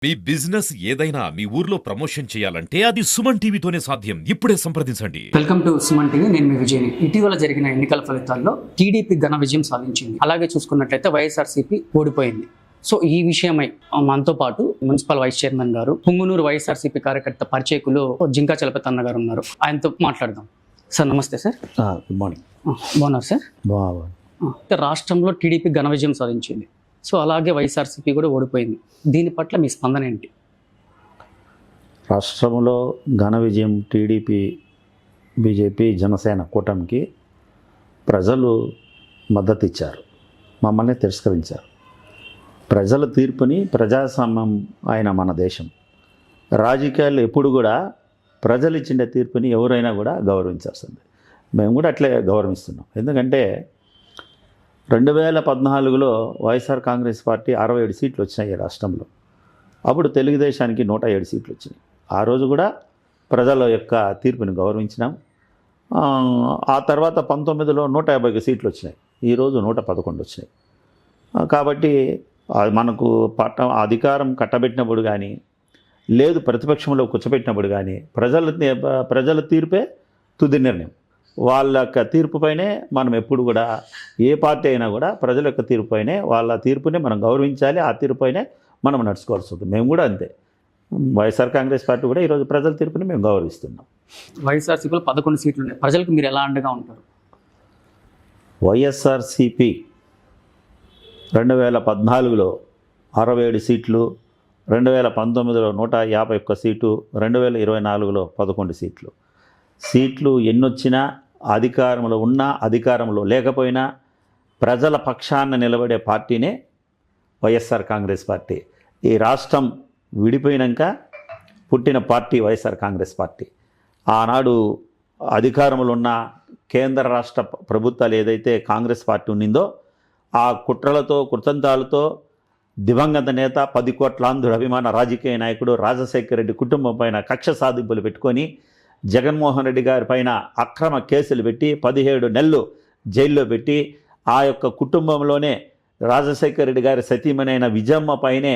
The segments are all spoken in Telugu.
మీ బిజినెస్ ఏదైనా మీ ఊర్లో ప్రమోషన్ చేయాలంటే అది సుమన్ టీవీతోనే సాధ్యం. ఇప్పుడే సంప్రదించండి. Welcome to Suman TV. నేను మీ విజయని. ఇటీవల జరిగిన ఎన్నికల ఫలితాల్లో టీడీపీ ఘన విజయం సాధించింది. అలాగే చూసుకున్నట్లయితే వైఎస్ఆర్సీపీ ఓడిపోయింది. సో ఈ విషయమై మనతో పాటు మున్సిపల్ వైస్ చైర్మన్ గారు, పుంగునూరు వైఎస్ఆర్సీపీ కార్యకర్త పరిచయకులు జింకా చలపతన్న గారు ఉన్నారు. ఆయనతో మాట్లాడదాం. సార్ నమస్తే సార్. Good morning. బాగున్నారు సార్? రాష్ట్రంలో టీడీపీ ఘన విజయం సాధించింది. సో అలాగే వైఎస్ఆర్సీపీ కూడా ఓడిపోయింది. దీని పట్ల మీ స్పందన ఏంటి? రాష్ట్రంలో ఘన విజయం టీడీపీ, బీజేపీ, జనసేన కూటమికి ప్రజలు మద్దతు ఇచ్చారు, మమ్మల్ని తిరస్కరించారు. ప్రజల తీర్పుని, ప్రజాస్వామ్యం అయిన మన దేశం, రాజకీయాలు ఎప్పుడు కూడా ప్రజలు ఇచ్చిన తీర్పుని ఎవరైనా కూడా గౌరవించాల్సింది. మేము కూడా అట్లే గౌరవిస్తున్నాం. ఎందుకంటే 2014లో వైఎస్ఆర్ కాంగ్రెస్ పార్టీ 67 సీట్లు వచ్చినాయి రాష్ట్రంలో. అప్పుడు తెలుగుదేశానికి 107 సీట్లు వచ్చినాయి. ఆ రోజు కూడా ప్రజల యొక్క తీర్పుని గౌరవించినాం. ఆ తర్వాత 19లో 151 సీట్లు వచ్చినాయి. ఈరోజు 111 వచ్చినాయి. కాబట్టి మనకు అధికారం కట్టబెట్టినప్పుడు కానీ, లేదు ప్రతిపక్షంలో కూర్చోబెట్టినప్పుడు కానీ ప్రజల తీర్పే తుది నిర్ణయం. వాళ్ళ యొక్క తీర్పుపైనే మనం ఎప్పుడు కూడా, ఏ పార్టీ అయినా కూడా ప్రజల యొక్క తీర్పుపైనే, వాళ్ళ తీర్పునే మనం గౌరవించాలి. ఆ తీర్పుపైనే మనం నడుచుకోవాల్సి ఉంటుంది. మేము కూడా అంతే. వైఎస్ఆర్ కాంగ్రెస్ పార్టీ కూడా ఈరోజు ప్రజల తీర్పుని మేము గౌరవిస్తున్నాం. వైఎస్ఆర్సీపీలో 11 సీట్లు ఉన్నాయి. ప్రజలకు మీరు ఎలా అండగా ఉంటారు? వైఎస్ఆర్సీపీ 2014లో 67 సీట్లు, 2019లో 151 సీటు, 2024లో 11 సీట్లు. సీట్లు ఎన్నొచ్చినా, అధికారంలో ఉన్నా అధికారంలో లేకపోయినా ప్రజల పక్షాన నిలబడే పార్టీనే వైఎస్ఆర్ కాంగ్రెస్ పార్టీ. ఈ రాష్ట్రం విడిపోయినాక పుట్టిన పార్టీ వైఎస్ఆర్ కాంగ్రెస్ పార్టీ. ఆనాడు అధికారంలో ఉన్న కేంద్ర రాష్ట్ర ప్రభుత్వాలు ఏదైతే కాంగ్రెస్ పార్టీ ఉన్నిందో, ఆ కుట్రలతో, కృతంతాలతో దివంగత నేత, 10 కోట్ల ఆంధ్రుల అభిమాన రాజకీయ నాయకుడు రాజశేఖర రెడ్డి కుటుంబం పైన కక్ష సాధింపులు పెట్టుకొని జగన్మోహన్ రెడ్డి గారి పైన అక్రమ కేసులు పెట్టి 17 నెలలు జైల్లో పెట్టి, ఆ యొక్క కుటుంబంలోనే రాజశేఖర రెడ్డి గారి సతీమణైన విజయమ్మ పైనే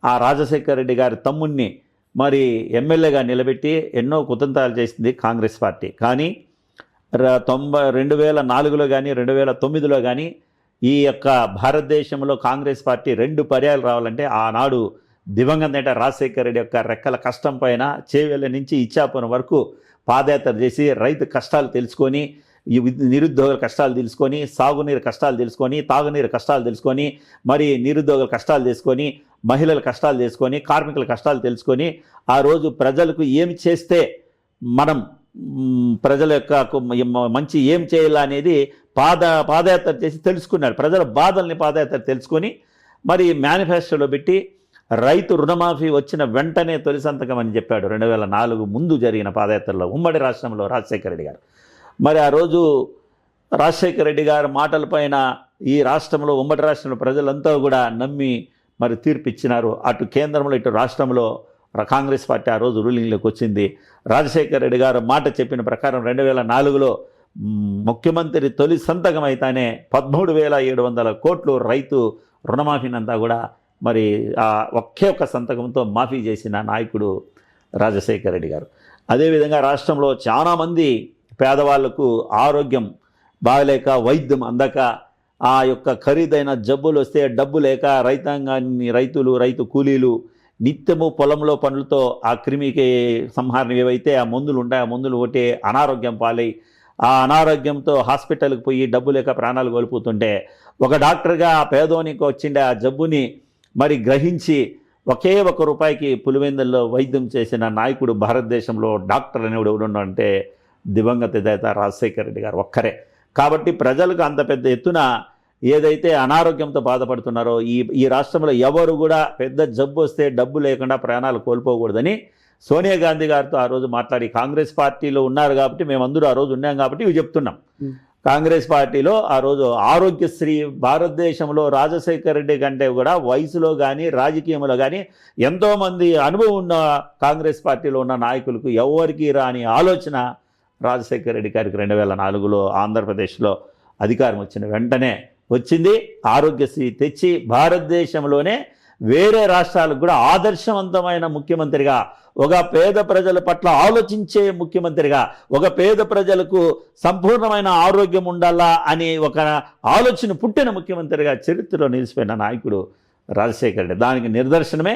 ఆ రాజశేఖర రెడ్డి గారి తమ్ముడిని మరి ఎమ్మెల్యేగా నిలబెట్టి ఎన్నో కుతంత్రాలు చేసింది కాంగ్రెస్ పార్టీ. కానీ 2004లో కానీ 2009లో కానీ ఈ యొక్క భారతదేశంలో కాంగ్రెస్ పార్టీ 2 పర్యాలు రావాలంటే ఆనాడు దివంగత నేత రాజశేఖర రెడ్డి యొక్క రెక్కల కష్టం పైన చేవెళ్ళ నుంచి ఇచ్చాపురం వరకు పాదయాత్ర చేసి రైతు కష్టాలు తెలుసుకొని, నిరుద్యోగుల కష్టాలు తెలుసుకొని, సాగునీరు కష్టాలు తెలుసుకొని, తాగునీరు కష్టాలు తెలుసుకొని, మరి నిరుద్యోగుల కష్టాలు తెలుసుకొని, మహిళల కష్టాలు తెలుసుకొని, కార్మికుల కష్టాలు తెలుసుకొని, ఆ రోజు ప్రజలకు ఏమి చేస్తే మనం ప్రజల యొక్క మంచి ఏం చేయాలనేది పాదయాత్ర చేసి తెలుసుకున్నాడు. ప్రజల బాధల్ని పాదయాత్ర తెలుసుకొని మరి మేనిఫెస్టోలో పెట్టి రైతు రుణమాఫీ వచ్చిన వెంటనే తొలి సంతకం అని చెప్పాడు. 2004 ముందు జరిగిన పాదయాత్రలో ఉమ్మడి రాష్ట్రంలో రాజశేఖర రెడ్డి గారు. మరి ఆ రోజు రాజశేఖర రెడ్డి గారి మాటలపైన ఈ రాష్ట్రంలో, ఉమ్మడి రాష్ట్రంలో ప్రజలంతా కూడా నమ్మి మరి తీర్పు ఇచ్చినారు. అటు కేంద్రంలో ఇటు రాష్ట్రంలో కాంగ్రెస్ పార్టీ ఆ రోజు రూలింగ్లోకి వచ్చింది. రాజశేఖర రెడ్డి గారు మాట చెప్పిన ప్రకారం 2004లో ముఖ్యమంత్రి తొలి సంతకం అయితేనే 13,700 కోట్లు రైతు రుణమాఫీనంతా కూడా మరి ఆ ఒకే ఒక్క సంతకంతో మాఫీ చేసిన నాయకుడు రాజశేఖర రెడ్డి గారు. అదేవిధంగా రాష్ట్రంలో చాలామంది పేదవాళ్లకు ఆరోగ్యం బాగలేక, వైద్యం అందక, ఆ యొక్క ఖరీదైన జబ్బులు వస్తే డబ్బు లేక రైతాంగాన్ని, రైతు కూలీలు నిత్యము పొలంలో పనులతో ఆ క్రిమికి సంహారణ ఏవైతే ఆ మందులు ఉంటాయి, ఆ మందులు ఒకటి అనారోగ్యం పాలై, ఆ అనారోగ్యంతో హాస్పిటల్కి పోయి డబ్బు లేక ప్రాణాలు కోల్పోతుంటే, ఒక డాక్టర్గా ఆ పేదోనికి వచ్చిండే ఆ జబ్బుని మరి గ్రహించి ఒకే ₹1 పులివెందుల్లో వైద్యం చేసిన నాయకుడు భారతదేశంలో డాక్టర్ అనేవాడు ఎవడున్నాడంటే దివంగత నేత రాజశేఖర రెడ్డి గారు ఒక్కరే. కాబట్టి ప్రజలకు అంత పెద్ద ఎత్తున ఏదైతే అనారోగ్యంతో బాధపడుతున్నారో, ఈ రాష్ట్రంలో ఎవరు కూడా పెద్ద జబ్బు వస్తే డబ్బు లేకుండా ప్రాణాలు కోల్పోకూడదని సోనియా గాంధీ గారితో ఆ రోజు మాట్లాడి, కాంగ్రెస్ పార్టీలో ఉన్నారు కాబట్టి మేమందరూ ఆ రోజు ఉన్నాం కాబట్టి ఇవి చెప్తున్నాం. కాంగ్రెస్ పార్టీలో ఆ రోజు ఆరోగ్యశ్రీ భారతదేశంలో రాజశేఖర రెడ్డి కంటే కూడా వయసులో కానీ రాజకీయంలో కానీ ఎంతోమంది అనుభవం ఉన్న కాంగ్రెస్ పార్టీలో ఉన్న నాయకులకు ఎవరికి రాని ఆలోచన రాజశేఖర రెడ్డి గారికి 2004లో ఆంధ్రప్రదేశ్లో అధికారం వచ్చిన వెంటనే వచ్చింది. ఆరోగ్యశ్రీ తెచ్చి భారతదేశంలోనే వేరే రాష్ట్రాలకు కూడా ఆదర్శవంతమైన ముఖ్యమంత్రిగా, ఒక పేద ప్రజల పట్ల ఆలోచించే ముఖ్యమంత్రిగా, ఒక పేద ప్రజలకు సంపూర్ణమైన ఆరోగ్యం ఉండాలా అనే ఒక ఆలోచన పుట్టిన ముఖ్యమంత్రిగా చరిత్రలో నిలిచిపోయిన నాయకుడు రాజశేఖర రెడ్డి. దానికి నిదర్శనమే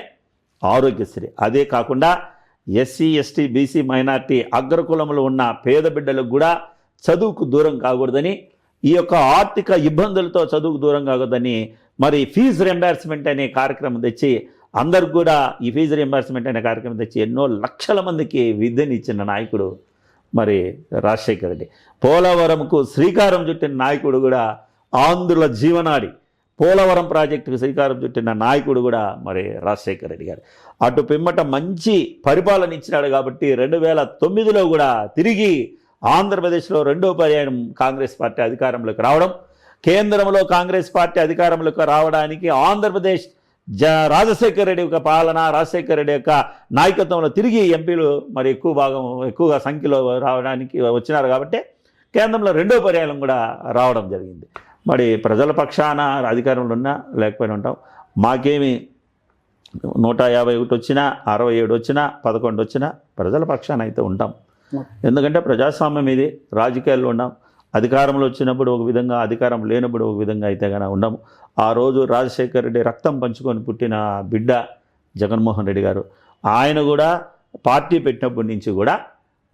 ఆరోగ్యశ్రీ. అదే కాకుండా ఎస్సీ, ఎస్టీ, బీసీ, మైనార్టీ అగ్రకులంలో ఉన్న పేద బిడ్డలకు కూడా చదువుకు దూరం కాకూడదని, ఈ యొక్క ఆర్థిక ఇబ్బందులతో చదువుకు దూరం కాకూడదని మరి ఫీజు రింబర్స్మెంట్ అనే కార్యక్రమం తెచ్చి అందరికి కూడా ఈ ఫీజు రింబర్స్మెంట్ అనే కార్యక్రమం తెచ్చి ఎన్నో లక్షల మందికి విద్యను ఇచ్చిన నాయకుడు మరి రాజశేఖర రెడ్డి. పోలవరంకు శ్రీకారం చుట్టిన నాయకుడు కూడా ఆంధ్రుల జీవనాడి, పోలవరం ప్రాజెక్టుకు శ్రీకారం చుట్టిన నాయకుడు కూడా మరి రాజశేఖర రెడ్డి గారు. అటు పిమ్మట మంచి పరిపాలన ఇచ్చినాడు కాబట్టి 2009లో కూడా తిరిగి ఆంధ్రప్రదేశ్లో రెండో పర్యాయం కాంగ్రెస్ పార్టీ అధికారంలోకి రావడం, కేంద్రంలో కాంగ్రెస్ పార్టీ అధికారంలోకి రావడానికి ఆంధ్రప్రదేశ్ రాజశేఖర రెడ్డి యొక్క పాలన, రాజశేఖర రెడ్డి యొక్క నాయకత్వంలో తిరిగి ఎంపీలు మరి ఎక్కువగా సంఖ్యలో రావడానికి వచ్చినారు కాబట్టి కేంద్రంలో రెండో పర్యాయం కూడా రావడం జరిగింది. మరి ప్రజల పక్షాన అధికారంలో ఉన్నా లేకపోయినా ఉంటాం. మాకేమి 151 వచ్చినా, 67 వచ్చినా, 11 వచ్చినా ప్రజల పక్షాన అయితే ఉంటాం. ఎందుకంటే ప్రజాస్వామ్యం ఇది, రాజకీయాల్లో ఉన్నాం. అధికారంలో వచ్చినప్పుడు ఒక విధంగా, అధికారం లేనప్పుడు ఒక విధంగా అయితే కనుక ఉండము. ఆ రోజు రాజశేఖర రెడ్డి రక్తం పంచుకొని పుట్టిన బిడ్డ జగన్మోహన్ రెడ్డి గారు. ఆయన కూడా పార్టీ పెట్టినప్పటి నుంచి కూడా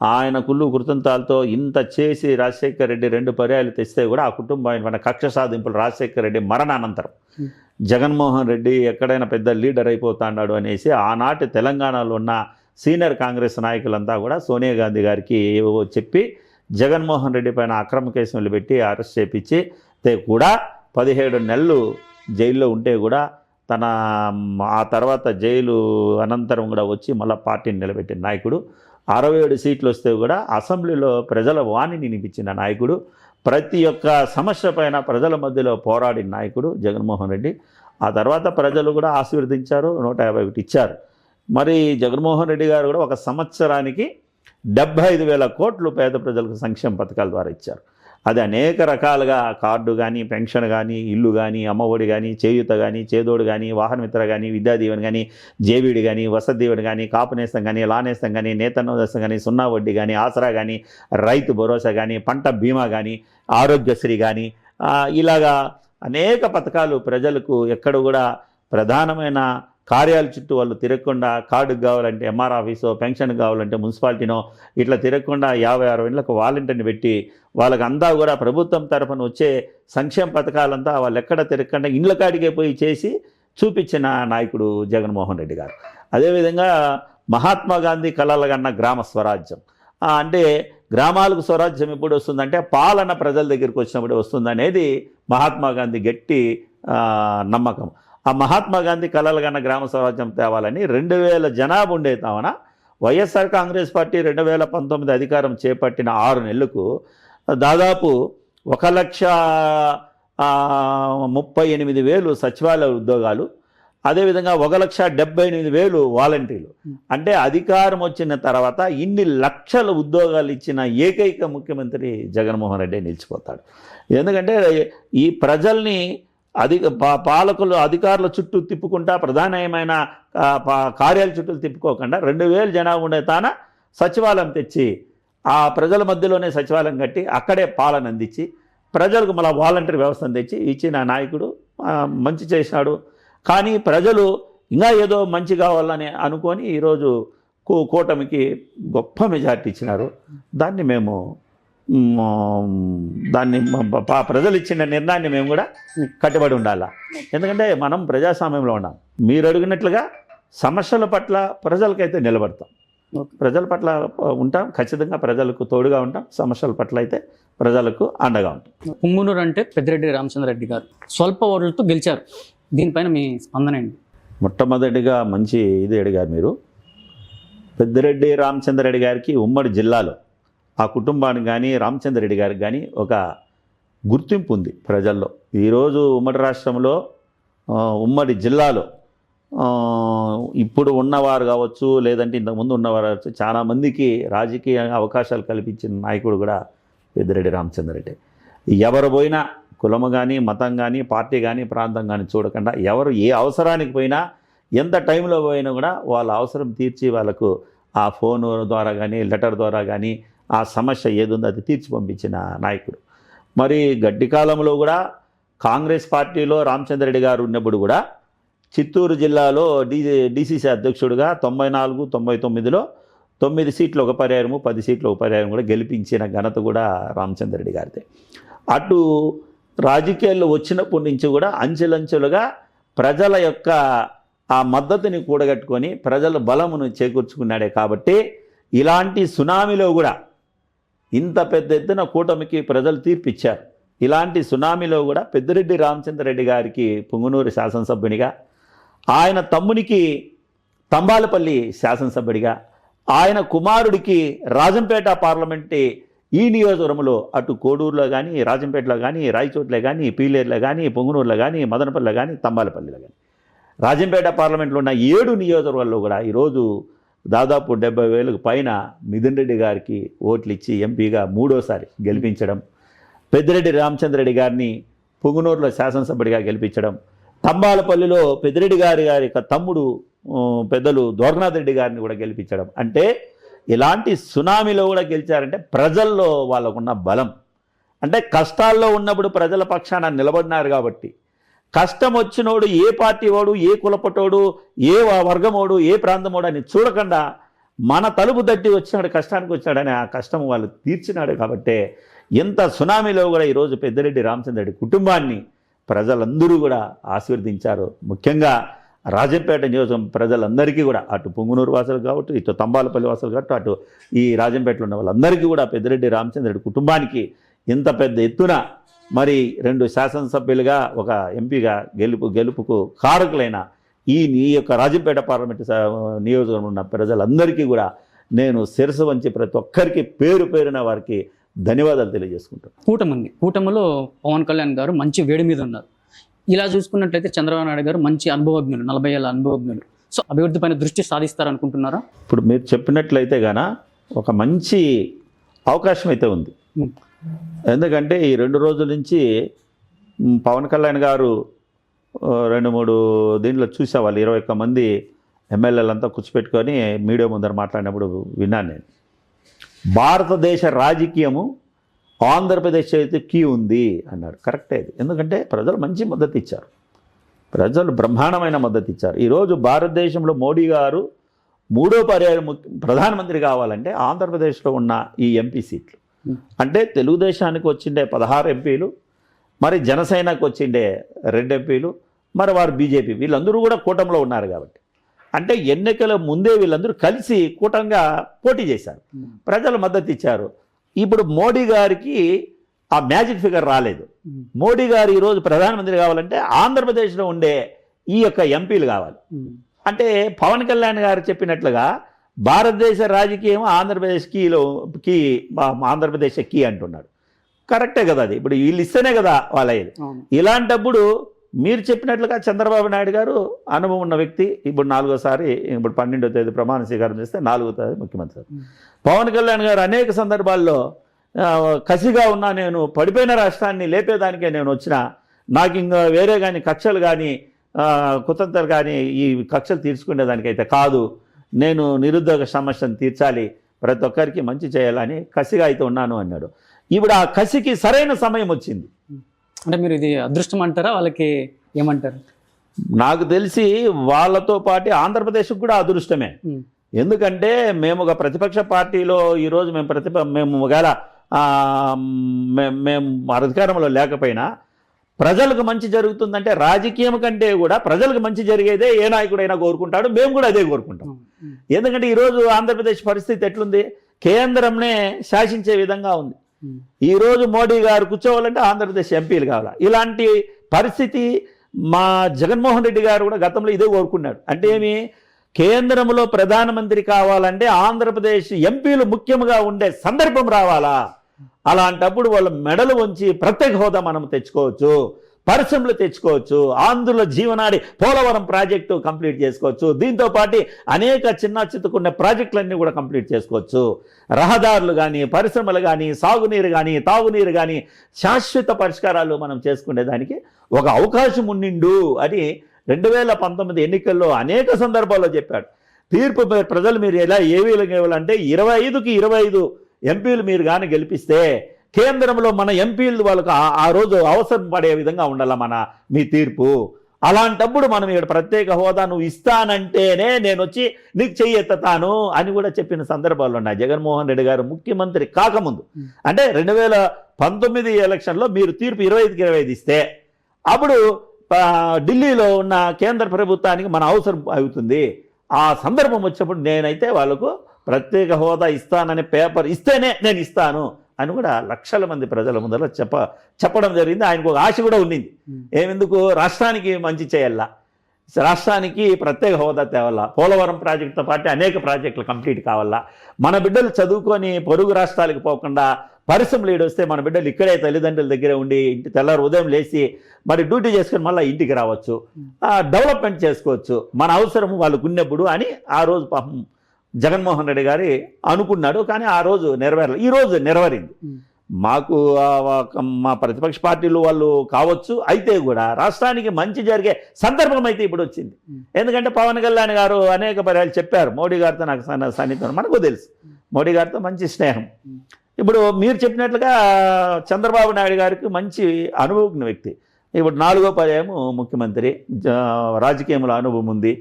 ఆయన కుళ్ళు కృతంతాలతో ఇంత చేసి రాజశేఖర రెడ్డి 2 పర్యాయాలు తెస్తే కూడా ఆ కుటుంబం కక్ష సాధింపులు రాజశేఖర రెడ్డి మరణానంతరం జగన్మోహన్ రెడ్డి ఎక్కడైనా పెద్ద లీడర్ అయిపోతాడు అనేసి ఆనాటి తెలంగాణలో ఉన్న సీనియర్ కాంగ్రెస్ నాయకులంతా కూడా సోనియా గాంధీ గారికి ఏవో చెప్పి జగన్మోహన్ రెడ్డి పైన అక్రమ కేసులు పెట్టి అరెస్ట్ చేపించి కూడా 17 నెలలు జైల్లో ఉంటే కూడా ఆ తర్వాత జైలు అనంతరం కూడా వచ్చి మళ్ళీ పార్టీని నిలబెట్టిన నాయకుడు. 67 సీట్లు వస్తే కూడా అసెంబ్లీలో ప్రజల వాణిని వినిపించిన నాయకుడు. ప్రతి ఒక్క సమస్య పైన ప్రజల మధ్యలో పోరాడిన నాయకుడు జగన్మోహన్ రెడ్డి. ఆ తర్వాత ప్రజలు కూడా ఆశీర్వదించారు, 151 ఇచ్చారు. మరి జగన్మోహన్ రెడ్డి గారు కూడా ఒక సంవత్సరానికి 75,000 కోట్లు పేద ప్రజలకు సంక్షేమ పథకాల ద్వారా ఇచ్చారు. అది అనేక రకాలుగా కార్డు కానీ, పెన్షన్ కానీ, ఇల్లు కానీ, అమ్మఒడి కానీ, చేయూత కానీ, చేదోడు కానీ, వాహనమిత్ర కానీ, విద్యాదీవెన కానీ, జేవీడి కానీ, వసతి దీవెన కానీ, కాపునేస్తం కానీ, లానేస్తం కానీ, నేతన్నోదస్తం కానీ, సున్నా వడ్డీ కానీ, ఆసరా కానీ, రైతు భరోసా కానీ, పంట బీమా కానీ, ఆరోగ్యశ్రీ కానీ, ఇలాగా అనేక పథకాలు ప్రజలకు ఎక్కడ కూడా ప్రధానమైన కార్యాల చుట్టూ వాళ్ళు తిరగకుండా, కార్డుకు కావాలంటే ఎంఆర్ ఆఫీసో, పెన్షన్ కావాలంటే మున్సిపాలిటీనో ఇట్లా తిరగకుండా 50-60 ఇండ్లకు వాలంటీర్ని పెట్టి వాళ్ళకంతా కూడా ప్రభుత్వం తరఫున వచ్చే సంక్షేమ పథకాలంతా వాళ్ళు ఎక్కడ తిరగకుండా ఇండ్ల కాడికే పోయి చేసి చూపించిన నాయకుడు జగన్మోహన్ రెడ్డి గారు. అదేవిధంగా మహాత్మా గాంధీ కలలుగన్న గ్రామ స్వరాజ్యం, అంటే గ్రామాలకు స్వరాజ్యం ఎప్పుడు వస్తుందంటే పాలన ప్రజల దగ్గరికి వచ్చినప్పుడు వస్తుందనేది మహాత్మా గాంధీ గట్టి నమ్మకం. ఆ మహాత్మా గాంధీ కలలుగన్న గ్రామ స్వరాజ్యం తేవాలని 2,000 జనాభా ఉండే తావన వైఎస్ఆర్ కాంగ్రెస్ పార్టీ 2019 అధికారం చేపట్టిన 6 నెలలకు దాదాపు 1,38,000 సచివాలయ ఉద్యోగాలు, అదేవిధంగా 1,78,000 వాలంటీర్లు. అంటే అధికారం వచ్చిన తర్వాత ఇన్ని లక్షల ఉద్యోగాలు ఇచ్చిన ఏకైక ముఖ్యమంత్రి జగన్మోహన్ రెడ్డి నిలిచిపోతాడు. ఎందుకంటే ఈ ప్రజల్ని పాలకులు అధికారుల చుట్టూ తిప్పుకుంటా, ప్రధానమైన కార్యాల చుట్టూ తిప్పుకోకుండా 2,000 జనాభా ఉండే తాన సచివాలయం తెచ్చి ఆ ప్రజల మధ్యలోనే సచివాలయం కట్టి అక్కడే పాలన అందించి ప్రజలకు మళ్ళీ వాలంటీర్ వ్యవస్థను తెచ్చి ఇచ్చిన నాయకుడు మంచి చేసినాడు. కానీ ప్రజలు ఇంకా ఏదో మంచి కావాలని అనుకొని ఈరోజు కూటమికి గొప్ప మెజార్టీ ఇచ్చినారు. దాన్ని ప్రజలు ఇచ్చిన నిర్ణయాన్ని మేము కూడా కట్టుబడి ఉండాలా. ఎందుకంటే మనం ప్రజాస్వామ్యంలో ఉన్నాం. మీరు అడిగినట్లుగా సమస్యల పట్ల ప్రజలకైతే నిలబడతాం, ప్రజల పట్ల ఉంటాం, ఖచ్చితంగా ప్రజలకు తోడుగా ఉంటాం, సమస్యల పట్ల అయితే ప్రజలకు అండగా ఉంటాం. పుంగునూరు అంటే పెద్దిరెడ్డి రామచంద్రరెడ్డి గారు స్వల్ప ఓట్లతో గెలిచారు. దీనిపైన మీ స్పందన ఏంటి? మొట్టమొదటిగా మంచి ఇది అడిగారు మీరు. పెద్దిరెడ్డి రామచంద్రరెడ్డి గారికి ఉమ్మడి జిల్లాలో ఆ కుటుంబానికి కానీ, రామచంద్రరెడ్డి గారికి కానీ ఒక గుర్తింపు ఉంది ప్రజల్లో. ఈరోజు ఉమ్మడి రాష్ట్రంలో, ఉమ్మడి జిల్లాలో ఇప్పుడు ఉన్నవారు కావచ్చు, లేదంటే ఇంతకుముందు ఉన్నవారు కావచ్చు, చాలామందికి రాజకీయ అవకాశాలు కల్పించిన నాయకుడు కూడా పెద్దిరెడ్డి రామచంద్రరెడ్డి. ఎవరు పోయినా కులము కానీ, మతం కానీ, పార్టీ కానీ, ప్రాంతం కానీ చూడకుండా ఎవరు ఏ అవసరానికి పోయినా, ఎంత టైంలో పోయినా కూడా వాళ్ళ అవసరం తీర్చి వాళ్ళకు ఆ ఫోన్ ద్వారా కానీ, లెటర్ ద్వారా కానీ ఆ సమస్య ఏదుందో అది తీర్చి పంపించిన నాయకుడు. మరి గడ్డి కాలంలో కూడా కాంగ్రెస్ పార్టీలో రామచంద్రరెడ్డి గారు ఉన్నప్పుడు కూడా చిత్తూరు జిల్లాలో డీసీసీ అధ్యక్షుడిగా 94, 99లో 9 సీట్లు ఒక పర్యాయము, 10 సీట్లు ఒక పర్యాయం కూడా గెలిపించిన ఘనత కూడా రామచంద్రరెడ్డి గారిదే. అటు రాజకీయాల్లో వచ్చినప్పటి నుంచి కూడా అంచెలంచెలుగా ప్రజల యొక్క ఆ మద్దతుని కూడగట్టుకొని ప్రజల బలమును చేకూర్చుకున్నాడే. కాబట్టి ఇలాంటి సునామీలో కూడా ఇంత పెద్ద ఎత్తున కూటమికి ప్రజలు తీర్పిచ్చారు. ఇలాంటి సునామీలో కూడా పెద్దిరెడ్డి రామచంద్రరెడ్డి గారికి పుంగనూరు శాసనసభ్యునిగా, ఆయన తమ్మునికి తంబాలపల్లి శాసనసభ్యుడిగా, ఆయన కుమారుడికి రాజంపేట పార్లమెంటు ఈ నియోజకవర్గంలో అటు కోడూరులో కానీ, రాజంపేటలో కానీ, రాయచోట్లో కానీ, పీలేరులో కానీ, పొంగునూరులో కానీ, మదనపల్లిలో కానీ, తంబాలపల్లిలో కానీ, రాజంపేట పార్లమెంట్లో ఉన్న 7 నియోజకవర్గాల్లో కూడా ఈరోజు దాదాపు 70,000కు పైన మిథున్ రెడ్డి గారికి ఓట్లు ఇచ్చి ఎంపీగా 3వసారి గెలిపించడం, పెద్దిరెడ్డి రామచంద్రరెడ్డి గారిని పుంగనూరులో శాసనసభ్యుడిగా గెలిపించడం, తంబాలపల్లిలో పెద్దిరెడ్డి గారి యొక్క తమ్ముడు పెద్దలు దోర్నాథ్ రెడ్డి గారిని కూడా గెలిపించడం. అంటే ఇలాంటి సునామీలో కూడా గెలిచారంటే ప్రజల్లో వాళ్ళకున్న బలం. అంటే కష్టాల్లో ఉన్నప్పుడు ప్రజల పక్షాన నిలబడినారు కాబట్టి, కష్టం వచ్చినోడు ఏ పార్టీ వాడు, ఏ కులపటోడు, ఏ వర్గమోడు, ఏ ప్రాంతమోడు అని చూడకుండా మన తలుపు తట్టి వచ్చినాడు, కష్టానికి వచ్చాడని ఆ కష్టం వాళ్ళు తీర్చినాడు. కాబట్టి ఇంత సునామీలో కూడా ఈరోజు పెద్దిరెడ్డి రామచంద్రరెడ్డి కుటుంబాన్ని ప్రజలందరూ కూడా ఆశీర్వదించారు. ముఖ్యంగా రాజంపేట నియోజకవర్గం ప్రజలందరికీ కూడా, అటు పుంగనూరు వాసులు కావచ్చు, ఇటు తంబాలపల్లి వాసులు కావచ్చు, అటు ఈ రాజంపేటలో ఉన్న వాళ్ళందరికీ కూడా పెద్దిరెడ్డి రామచంద్రరెడ్డి కుటుంబానికి ఇంత పెద్ద ఎత్తున మరి 2 శాసనసభ్యులుగా ఒక ఎంపీగా గెలుపుకు కారకులైన ఈ యొక్క రాజంపేట పార్లమెంటు నియోజకవర్గంలో ఉన్న ప్రజలందరికీ కూడా నేను శిరస్సు వంచి ప్రతి ఒక్కరికి పేరు పేరున వారికి ధన్యవాదాలు తెలియజేసుకుంటాను. కూటమిలో పవన్ కళ్యాణ్ గారు మంచి వేడి మీద ఉన్నారు. ఇలా చూసుకున్నట్లయితే చంద్రబాబు నాయుడు గారు మంచి అనుభవజ్ఞులు, 40 ఏళ్ళ అనుభవజ్ఞులు. సో అభివృద్ధి పైన దృష్టి సాధిస్తారనుకుంటున్నారా? ఇప్పుడు మీరు చెప్పినట్లయితే గాన ఒక మంచి అవకాశం అయితే ఉంది. ఎందుకంటే ఈ 2 రోజుల నుంచి పవన్ కళ్యాణ్ గారు 2-3 దీంట్లో చూసేవాళ్ళు, 21 మంది ఎమ్మెల్యేలంతా కూర్చోపెట్టుకొని మీడియా ముందర మాట్లాడినప్పుడు విన్నాను నేను. భారతదేశ రాజకీయము ఆంధ్రప్రదేశ్ అయితే కీ ఉంది అన్నాడు. కరెక్టే ఇది. ఎందుకంటే ప్రజలు మంచి మద్దతు ఇచ్చారు, ప్రజలు బ్రహ్మాండమైన మద్దతు ఇచ్చారు. ఈరోజు భారతదేశంలో మోడీ గారు 3వ పర్యాయం ప్రధానమంత్రి కావాలంటే ఆంధ్రప్రదేశ్లో ఉన్న ఈ ఎంపీ సీట్లు, అంటే తెలుగుదేశానికి వచ్చిండే 16 ఎంపీలు, మరి జనసేనకు వచ్చిండే 2 ఎంపీలు, మరి వారు బీజేపీ, వీళ్ళందరూ కూడా కూటమిలో ఉన్నారు. కాబట్టి అంటే ఎన్నికల ముందే వీళ్ళందరూ కలిసి కూటంగా పోటీ చేశారు, ప్రజలు మద్దతు ఇచ్చారు. ఇప్పుడు మోడీ గారికి ఆ మ్యాజిక్ ఫిగర్ రాలేదు. మోడీ గారు ఈరోజు ప్రధానమంత్రి కావాలంటే ఆంధ్రప్రదేశ్లో ఉండే ఈ యొక్క ఎంపీలు కావాలి. అంటే పవన్ కళ్యాణ్ గారు చెప్పినట్లుగా భారతదేశ రాజకీయం ఆంధ్రప్రదేశ్ ఆంధ్రప్రదేశ్ కీ అంటున్నాడు. కరెక్టే కదా అది. ఇప్పుడు వీళ్ళు ఇస్తేనే కదా వాళ్ళయ్యేది. ఇలాంటప్పుడు మీరు చెప్పినట్లుగా చంద్రబాబు నాయుడు గారు అనుభవం ఉన్న వ్యక్తి, ఇప్పుడు 4వసారి, ఇప్పుడు 12వ తేదీ ప్రమాణ స్వీకారం చేస్తే 4వ తేదీ ముఖ్యమంత్రి. పవన్ కళ్యాణ్ గారు అనేక సందర్భాల్లో కసిగా ఉన్నా, నేను పడిపోయిన రాష్ట్రాన్ని లేపేదానికే నేను వచ్చిన, నాకు ఇంకా వేరే కానీ కక్షలు కానీ కుతంత్రాలు కానీ ఈ కక్షలు తీర్చుకునేదానికైతే కాదు, నేను నిరుద్యోగ సమస్యను తీర్చాలి, ప్రతి ఒక్కరికి మంచి చేయాలని కసిగా అయితే ఉన్నాను అన్నాడు. ఇప్పుడు ఆ కసికి సరైన సమయం వచ్చింది. అంటే మీరు ఇది అదృష్టం అంటారా, వాళ్ళకి ఏమంటారు? నాకు తెలిసి వాళ్ళతో పాటు ఆంధ్రప్రదేశ్కి కూడా అదృష్టమే. ఎందుకంటే మేము ఒక ప్రతిపక్ష పార్టీలో ఈరోజు మేము ఒకవేళ మేము అధికారంలో లేకపోయినా ప్రజలకు మంచి జరుగుతుందంటే రాజకీయం కంటే కూడా ప్రజలకు మంచి జరిగేదే ఏ నాయకుడైనా కోరుకుంటాడు, మేము కూడా అదే కోరుకుంటాం. ఎందుకంటే ఈరోజు ఆంధ్రప్రదేశ్ పరిస్థితి ఎట్లుంది, కేంద్రంనే శాసించే విధంగా ఉంది. ఈరోజు మోడీ గారు కూర్చోవాలంటే ఆంధ్రప్రదేశ్ ఎంపీలు కావాలా. ఇలాంటి పరిస్థితి మా జగన్మోహన్ రెడ్డి గారు కూడా గతంలో ఇదే కోరుకున్నాడు. అంటే ఏమి, కేంద్రంలో ప్రధానమంత్రి కావాలంటే ఆంధ్రప్రదేశ్ ఎంపీలు ముఖ్యంగా ఉండే సందర్భం రావాలా. అలాంటప్పుడు వాళ్ళ మెడలు వంచి ప్రత్యేక హోదా మనం తెచ్చుకోవచ్చు, పరిశ్రమలు తెచ్చుకోవచ్చు, ఆంధ్రుల జీవనాడి పోలవరం ప్రాజెక్టు కంప్లీట్ చేసుకోవచ్చు, దీంతో పాటు అనేక చిన్న చిత్తుకున్న ప్రాజెక్టులన్నీ కూడా కంప్లీట్ చేసుకోవచ్చు. రహదారులు కానీ, పరిశ్రమలు కానీ, సాగునీరు కానీ, తాగునీరు కానీ శాశ్వత పరిష్కారాలు మనం చేసుకునేదానికి ఒక అవకాశం ఉండిండు అని 2019 ఎన్నికల్లో అనేక సందర్భాల్లో చెప్పాడు. తీర్పు ప్రజలు మీరు ఏ విధంగా ఇవ్వాలంటే 25కి 25 ఎంపీలు మీరు కానీ గెలిపిస్తే కేంద్రంలో మన ఎంపీలు వాళ్ళకు ఆ రోజు అవసరం పడే విధంగా ఉండాల మీ తీర్పు. అలాంటప్పుడు మనం ఇక్కడ ప్రత్యేక హోదా నువ్వు ఇస్తానంటేనే నేను వచ్చి నీకు చెయ్యెత్తాను అని కూడా చెప్పిన సందర్భాలు ఉన్నాయి. జగన్మోహన్ రెడ్డి గారు ముఖ్యమంత్రి కాకముందు, అంటే 2019 ఎలక్షన్లో మీరు తీర్పు 25కి 25 ఇస్తే అప్పుడు ఢిల్లీలో ఉన్న కేంద్ర ప్రభుత్వానికి మన అవసరం అవుతుంది. ఆ సందర్భం వచ్చినప్పుడు నేనైతే వాళ్ళకు ప్రత్యేక హోదా ఇస్తానని పేపర్ ఇస్తేనే నేను ఇస్తాను అని కూడా లక్షల మంది ప్రజల ముందర చెప్పడం జరిగింది. ఆయనకు ఒక ఆశ కూడా ఉండింది, ఏమెందుకు రాష్ట్రానికి మంచి చేయాలా, రాష్ట్రానికి ప్రత్యేక హోదా తేవాలా, పోలవరం ప్రాజెక్టుతో పాటు అనేక ప్రాజెక్టులు కంప్లీట్ కావాలా, మన బిడ్డలు చదువుకొని పొరుగు రాష్ట్రాలకు పోకుండా పరిశ్రమలు వస్తే మన బిడ్డలు ఇక్కడే తల్లిదండ్రుల దగ్గరే ఉండి తెల్లారు ఉదయం లేచి మరి డ్యూటీ చేసుకొని మళ్ళీ ఇంటికి రావచ్చు, డెవలప్మెంట్ చేసుకోవచ్చు, మన అవసరం వాళ్ళకు ఉన్నప్పుడు అని ఆ రోజు పాపం జగన్మోహన్ రెడ్డి గారి అనుకున్నాడు. కానీ ఆ రోజు నెరవేరలేదు. ఈ రోజు నెరవేరింది. మాకు మా ప్రతిపక్ష పార్టీలు వాళ్ళు కావచ్చు, అయితే కూడా రాష్ట్రానికి మంచి జరిగే సందర్భం అయితే ఇప్పుడు వచ్చింది. ఎందుకంటే పవన్ కళ్యాణ్ గారు అనేక పర్యాలు చెప్పారు, మోడీ గారితో నాకు సన్నిహితం, మనకు తెలుసు మోడీ గారితో మంచి స్నేహం. ఇప్పుడు మీరు చెప్పినట్లుగా చంద్రబాబు నాయుడు గారికి మంచి అనుభవజ్ఞ వ్యక్తి, ఇప్పుడు 4వ పర్యాయం ముఖ్యమంత్రి, రాజకీయంలో అనుభవం ఉంది,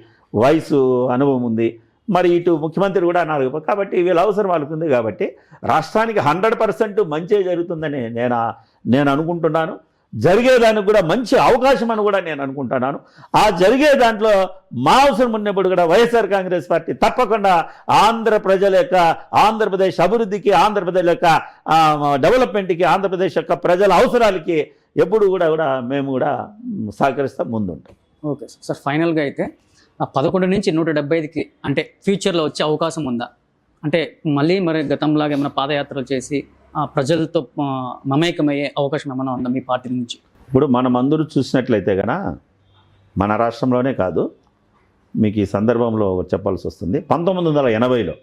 వయసు అనుభవం ఉంది, మరి ఇటు ముఖ్యమంత్రి కూడా 4, కాబట్టి వీళ్ళ అవసరం వాళ్ళకు ఉంది. కాబట్టి రాష్ట్రానికి 100% మంచి జరుగుతుందని నేను అనుకుంటున్నాను. జరిగేదానికి కూడా మంచి అవకాశం అని కూడా నేను అనుకుంటున్నాను. ఆ జరిగే దాంట్లో మా అవసరం ఉన్నప్పుడు కూడా వైఎస్ఆర్ కాంగ్రెస్ పార్టీ తప్పకుండా ఆంధ్రప్రదేశ్ అభివృద్ధికి, ఆంధ్రప్రదేశ్ యొక్క డెవలప్మెంట్కి, ఆంధ్రప్రదేశ్ యొక్క ప్రజల అవసరాలకి ఎప్పుడు కూడా మేము కూడా సహకరిస్తాం, ముందుంటాం. ఓకే సార్, ఫైనల్గా అయితే 11 నుంచి 175కి అంటే ఫ్యూచర్లో వచ్చే అవకాశం ఉందా? అంటే మళ్ళీ మరి గతంలాగా ఏమైనా పాదయాత్రలు చేసి ప్రజలతో మమేకమయ్యే అవకాశం ఏమైనా ఉందా మీ పార్టీ నుంచి? ఇప్పుడు మనం అందరూ చూసినట్లయితే కనుక మన రాష్ట్రంలోనే కాదు, మీకు ఈ సందర్భంలో చెప్పాల్సి వస్తుంది, 1980లో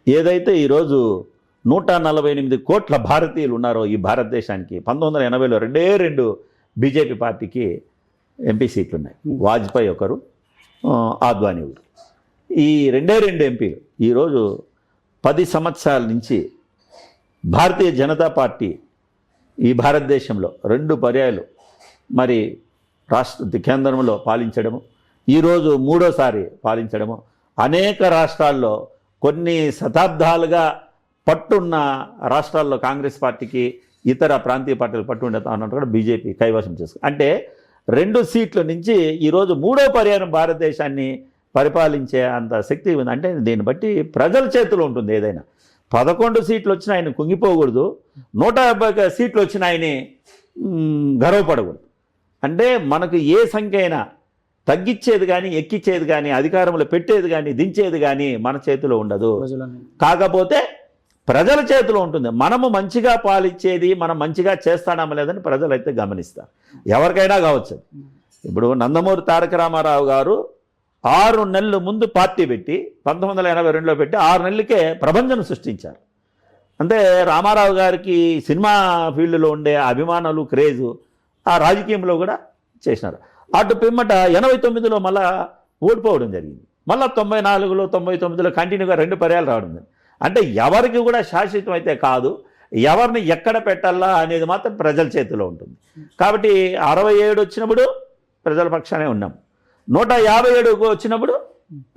ఏదైతే ఈరోజు 148 కోట్ల భారతీయులు ఉన్నారో ఈ భారతదేశానికి, 1980లో 2 బీజేపీ పార్టీకి ఎంపీ సీట్లు ఉన్నాయి. వాజ్పేయి ఒకరు, ఆద్వానీ ఒకరు. ఈ 2 ఎంపీలు ఈరోజు 10 సంవత్సరాల నుంచి భారతీయ జనతా పార్టీ ఈ భారతదేశంలో 2 పర్యాయాలు మరి కేంద్రంలో పాలించడము, ఈరోజు 3వసారి పాలించడము, అనేక రాష్ట్రాల్లో కొన్ని శతాబ్దాలుగా పట్టున్న రాష్ట్రాల్లో కాంగ్రెస్ పార్టీకి ఇతర ప్రాంతీయ పార్టీలు పట్టుండే అన్నట్టు కూడా బీజేపీ కైవసం చేసుకుంది. అంటే 2 సీట్ల నుంచి ఈరోజు 3వ పర్యాయం భారతదేశాన్ని పరిపాలించే అంత శక్తి ఉంది. అంటే దీన్ని బట్టి ప్రజల చేతిలో ఉంటుంది. ఏదైనా 11 సీట్లు వచ్చిన ఆయన కుంగిపోకూడదు, 150 సీట్లు వచ్చిన ఆయన్ని గర్వపడకూడదు. అంటే మనకు ఏ సంఖ్య అయినా తగ్గించేది కానీ, ఎక్కించేది కానీ, అధికారంలో పెట్టేది కానీ, దించేది కానీ మన చేతిలో ఉండదు. కాకపోతే ప్రజల చేతిలో ఉంటుంది. మనము మంచిగా పాలించేది, మనం మంచిగా చేస్తామా లేదని ప్రజలు అయితే గమనిస్తారు. ఎవరికైనా కావచ్చు. ఇప్పుడు నందమూరి తారక రామారావు గారు 6 నెలల ముందు పార్టీ పెట్టి 1982లో పెట్టి 6 నెలలకే ప్రభంజనం సృష్టించారు. అంటే రామారావు గారికి సినిమా ఫీల్డ్లో ఉండే అభిమానులు, క్రేజు ఆ రాజకీయంలో కూడా చేసినారు. అటు పిమ్మట 89లో మళ్ళా ఓడిపోవడం జరిగింది. మళ్ళీ 94లో 99లో కంటిన్యూగా 2 పర్యాలు రావడం జరిగింది. అంటే ఎవరికి కూడా శాశ్వతం అయితే కాదు, ఎవరిని ఎక్కడ పెట్టాలా అనేది మాత్రం ప్రజల చేతిలో ఉంటుంది. కాబట్టి 67 వచ్చినప్పుడు ప్రజల పక్షానే ఉన్నాం, 157 వచ్చినప్పుడు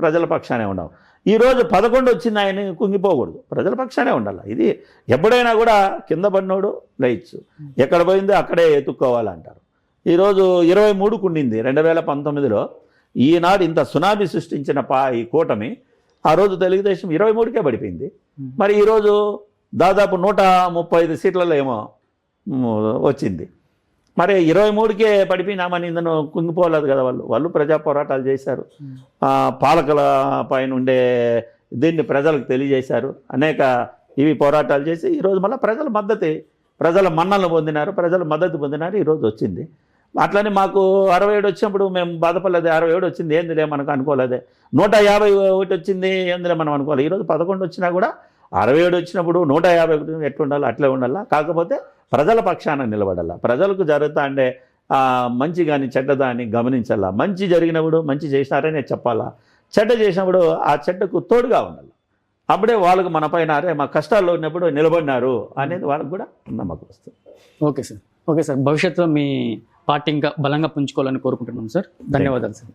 ప్రజల పక్షానే ఉన్నాం. ఈరోజు 11 వచ్చింది, ఆయన కుంగిపోకూడదు, ప్రజల పక్షానే ఉండాలి. ఇది ఎప్పుడైనా కూడా కింద పడినోడు లేయచ్చు, ఎక్కడ పోయిందో అక్కడే ఎత్తుక్కోవాలంటారు. ఈరోజు 23కు ఉండింది 2019లో. ఈనాడు ఇంత సునామీ సృష్టించిన ఈ కూటమి ఆ రోజు తెలుగుదేశం 23కే పడిపోయింది. మరి ఈరోజు దాదాపు 135 సీట్లలో ఏమో వచ్చింది. మరి 23కే పడిపోయినామని ఇందులో కుంగిపోలేదు కదా. వాళ్ళు ప్రజా పోరాటాలు చేశారు, పాలకుల పైన ఉండే దీన్ని ప్రజలకు తెలియజేశారు, అనేక పోరాటాలు చేసి ఈరోజు మళ్ళీ ప్రజల మన్నలు పొందినారు, ప్రజల మద్దతు పొందినారు, ఈరోజు వచ్చింది. అట్లనే మాకు 67 వచ్చినప్పుడు మేము బాధపడలేదు, 67 వచ్చింది ఏందిలే మనకు అనుకోలేదే, 151 వచ్చింది ఏందిలే మనం అనుకోవాలి. ఈరోజు 11 వచ్చినా కూడా 67 వచ్చినప్పుడు 151 ఎట్లుండాలి అట్లే ఉండాలా. కాకపోతే ప్రజల పక్షాన నిలబడాలా, ప్రజలకు జరుగుతా అంటే మంచి కానీ చెడ్డదా అని గమనించాలా. మంచి జరిగినప్పుడు మంచి చేసినారనే చెప్పాలా, చెడ్డ చేసినప్పుడు ఆ చెడ్డకు తోడుగా ఉండాలి. అప్పుడే వాళ్ళకు మన పైన అరే మా కష్టాల్లో ఉన్నప్పుడు నిలబడినారు అనేది వాళ్ళకు కూడా నమ్మకం వస్తుంది. ఓకే సార్, భవిష్యత్తులో మీ పార్టీ ఇంకా బలంగా పుంజుకోవాలని కోరుకుంటున్నాం సార్. ధన్యవాదాలు సార్.